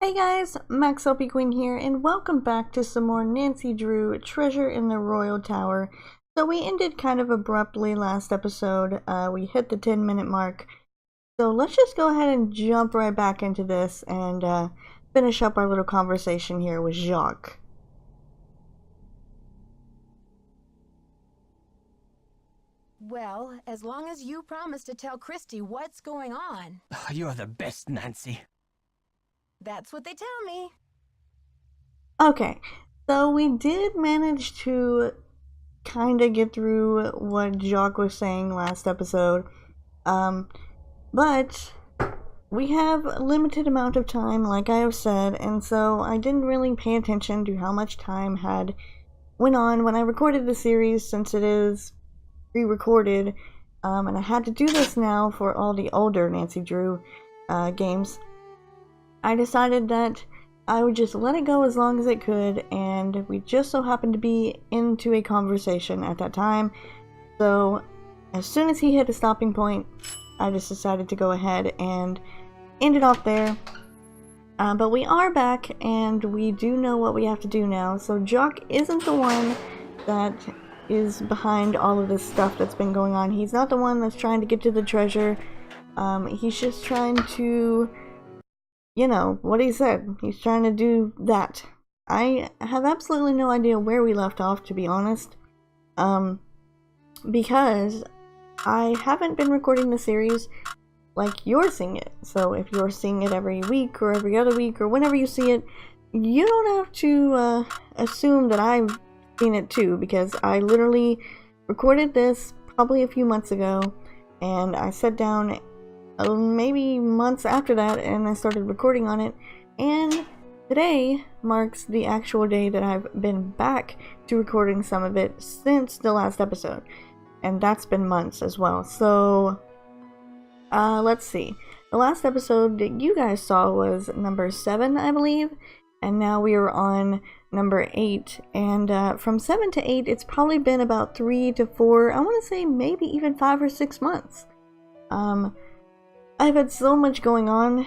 Hey guys, MaxLPQueen here, and welcome back to some more Nancy Drew Treasure in the Royal Tower. So we ended kind of abruptly last episode. We hit the 10-minute mark. So let's just go ahead and jump right back into this and finish up our little conversation here with Jacques. Well, as long as you promise to tell Christy what's going on. You're the best, Nancy. That's what they tell me. Okay, so we did manage to kind of get through what Jacques was saying last episode. But we have a limited amount of time, like I have said, and so I didn't really pay attention to how much time had went on when I recorded the series, since it is pre-recorded, and I had to do this now for all the older Nancy Drew games. I decided that I would just let it go as long as it could, and we just so happened to be into a conversation at that time, so as soon as he hit a stopping point, I just decided to go ahead and end it off there. But we are back, and we do know what we have to do now, so Jacques isn't the one that is behind all of this stuff that's been going on. He's not the one that's trying to get to the treasure. He's just trying to, you know, what he said. He's trying to do that. I have absolutely no idea where we left off, to be honest. Because I haven't been recording the series like you're seeing it. So if you're seeing it every week or every other week or whenever you see it, you don't have to assume that I've seen it too, because I literally recorded this probably a few months ago, and I sat down maybe months after that and I started recording on it, and today marks the actual day that I've been back to recording some of it since the last episode, and that's been months as well. So let's see, the last episode that you guys saw was number 7, I believe, and now we are on number 8, and from 7 to 8 it's probably been about 3 to 4, I want to say maybe even 5 or 6 months. I've had so much going on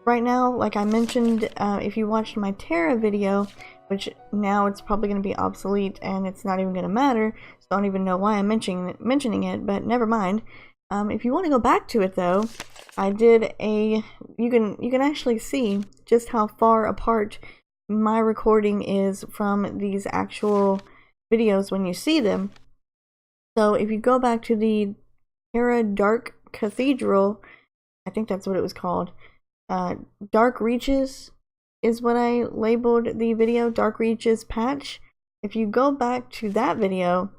right now. Like I mentioned, if you watched my Terra video, which now it's probably going to be obsolete and it's not even going to matter, so I don't even know why I'm mentioning it, but never mind. If you want to go back to it though, I did a, you can actually see just how far apart my recording is from these actual videos when you see them. So if you go back to the Terra Dark Cathedral, I think that's what it was called, Dark Reaches is what I labeled the video, Dark Reaches patch. If you go back to that video,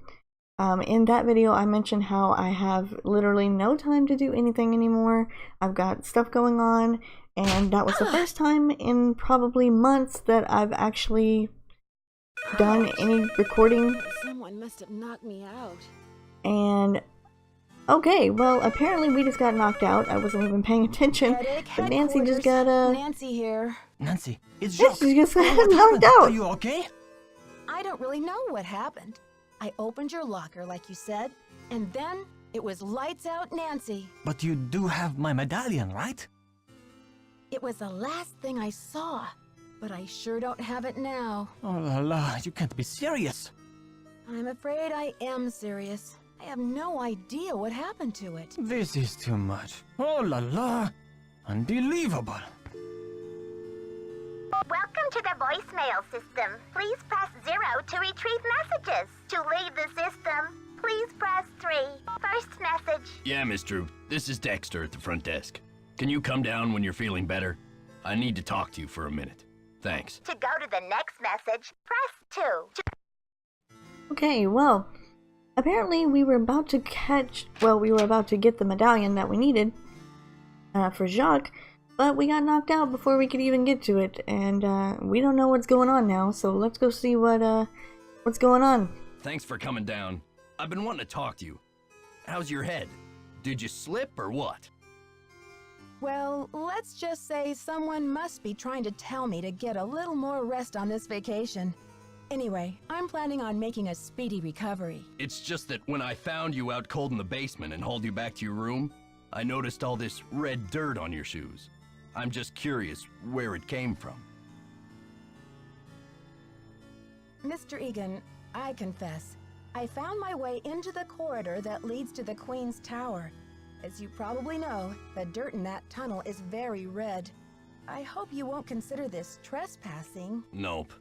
in that video I mentioned how I have literally no time to do anything anymore. I've got stuff going on, and that was the first time in probably months that I've actually done any recording. Someone must have knocked me out. And okay, well, apparently we just got knocked out. I wasn't even paying attention. But Nancy just got Nancy here. Nancy, it's Jacques. She just got What knocked happened? out. Are you okay? I don't really know what happened. I opened your locker like you said, and then it was lights out Nancy. But you do have my medallion, right? It was the last thing I saw, but I sure don't have it now. Oh la la, you can't be serious. I'm afraid I am serious. I have no idea what happened to it. This is too much. Oh la la, unbelievable. Welcome to the voicemail system. Please press 0 to retrieve messages. To leave the system, please press 3. First message. Yeah, Miss Drew. This is Dexter at the front desk. Can you come down when you're feeling better? I need to talk to you for a minute. Thanks. To go to the next message, press 2. Okay, well, apparently we were about to get the medallion that we needed for Jacques, but we got knocked out before we could even get to it, and we don't know what's going on now, so let's go see what's going on. Thanks for coming down. I've been wanting to talk to you. How's your head? Did you slip or what? Well, let's just say someone must be trying to tell me to get a little more rest on this vacation. Anyway, I'm planning on making a speedy recovery. It's just that when I found you out cold in the basement and hauled you back to your room, I noticed all this red dirt on your shoes. I'm just curious where it came from. Mr. Egan, I confess, I found my way into the corridor that leads to the Queen's Tower. As you probably know, the dirt in that tunnel is very red. I hope you won't consider this trespassing. Nope.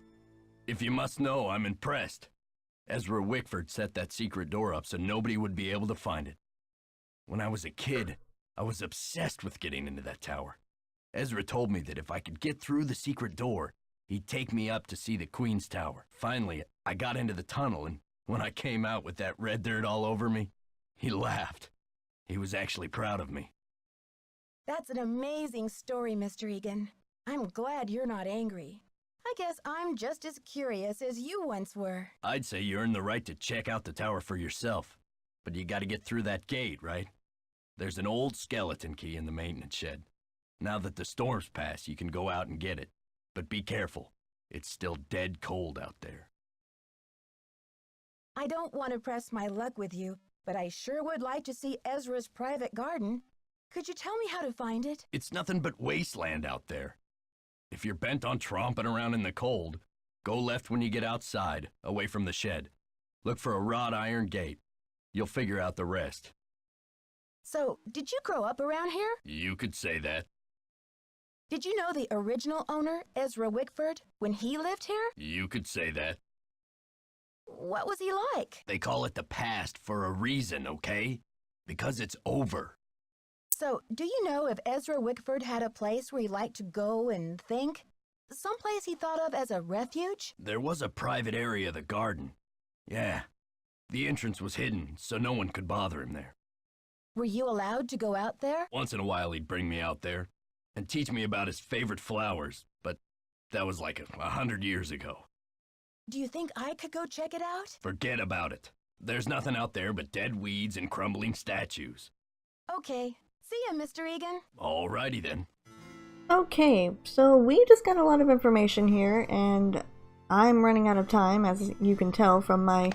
If you must know, I'm impressed. Ezra Wickford set that secret door up so nobody would be able to find it. When I was a kid, I was obsessed with getting into that tower. Ezra told me that if I could get through the secret door, he'd take me up to see the Queen's Tower. Finally, I got into the tunnel, and when I came out with that red dirt all over me, he laughed. He was actually proud of me. That's an amazing story, Mr. Egan. I'm glad you're not angry. I guess I'm just as curious as you once were. I'd say you earned the right to check out the tower for yourself, but you gotta get through that gate, right? There's an old skeleton key in the maintenance shed. Now that the storm's passed, you can go out and get it. But be careful. It's still dead cold out there. I don't want to press my luck with you, but I sure would like to see Ezra's private garden. Could you tell me how to find it? It's nothing but wasteland out there. If you're bent on tromping around in the cold, go left when you get outside, away from the shed. Look for a wrought iron gate. You'll figure out the rest. So, did you grow up around here? You could say that. Did you know the original owner, Ezra Wickford, when he lived here? You could say that. What was he like? They call it the past for a reason, okay? Because it's over. So, do you know if Ezra Wickford had a place where he liked to go and think? Someplace he thought of as a refuge? There was a private area of the garden. Yeah. The entrance was hidden, so no one could bother him there. Were you allowed to go out there? Once in a while he'd bring me out there and teach me about his favorite flowers, but that was like 100 years ago. Do you think I could go check it out? Forget about it. There's nothing out there but dead weeds and crumbling statues. Okay. See ya, Mr. Egan. Alrighty then. Okay, so we just got a lot of information here, and I'm running out of time, as you can tell from my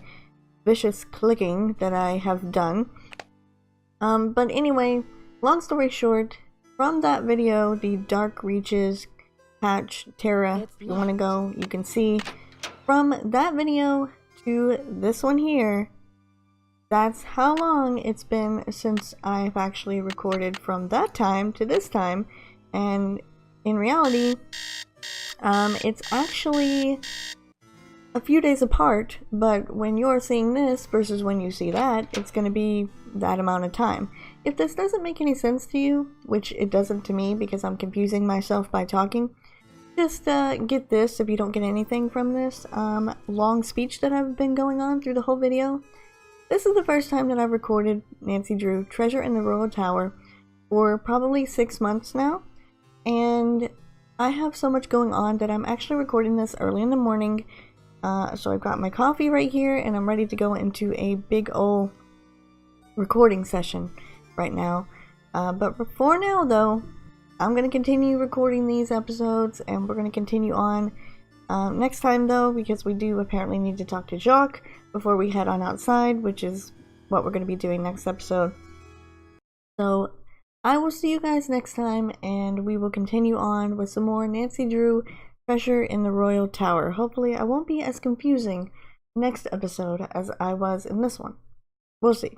vicious clicking that I have done. But anyway, long story short, from that video, the Dark Reaches patch Terra, if you want to go, you can see from that video to this one here, that's how long it's been since I've actually recorded from that time to this time. And in reality, it's actually a few days apart, but when you're seeing this versus when you see that, it's going to be that amount of time. If this doesn't make any sense to you, which it doesn't to me because I'm confusing myself by talking, just get this if you don't get anything from this long speech that I've been going on through the whole video. This is the first time that I've recorded Nancy Drew Treasure in the Royal Tower for probably 6 months now, and I have so much going on that I'm actually recording this early in the morning. So I've got my coffee right here, and I'm ready to go into a big ol' recording session right now. But for now, though, I'm going to continue recording these episodes, and we're going to continue on next time, though, because we do apparently need to talk to Jacques before we head on outside, which is what we're going to be doing next episode. So I will see you guys next time, and we will continue on with some more Nancy Drew Treasure in the Royal Tower. Hopefully I won't be as confusing next episode as I was in this one. We'll see.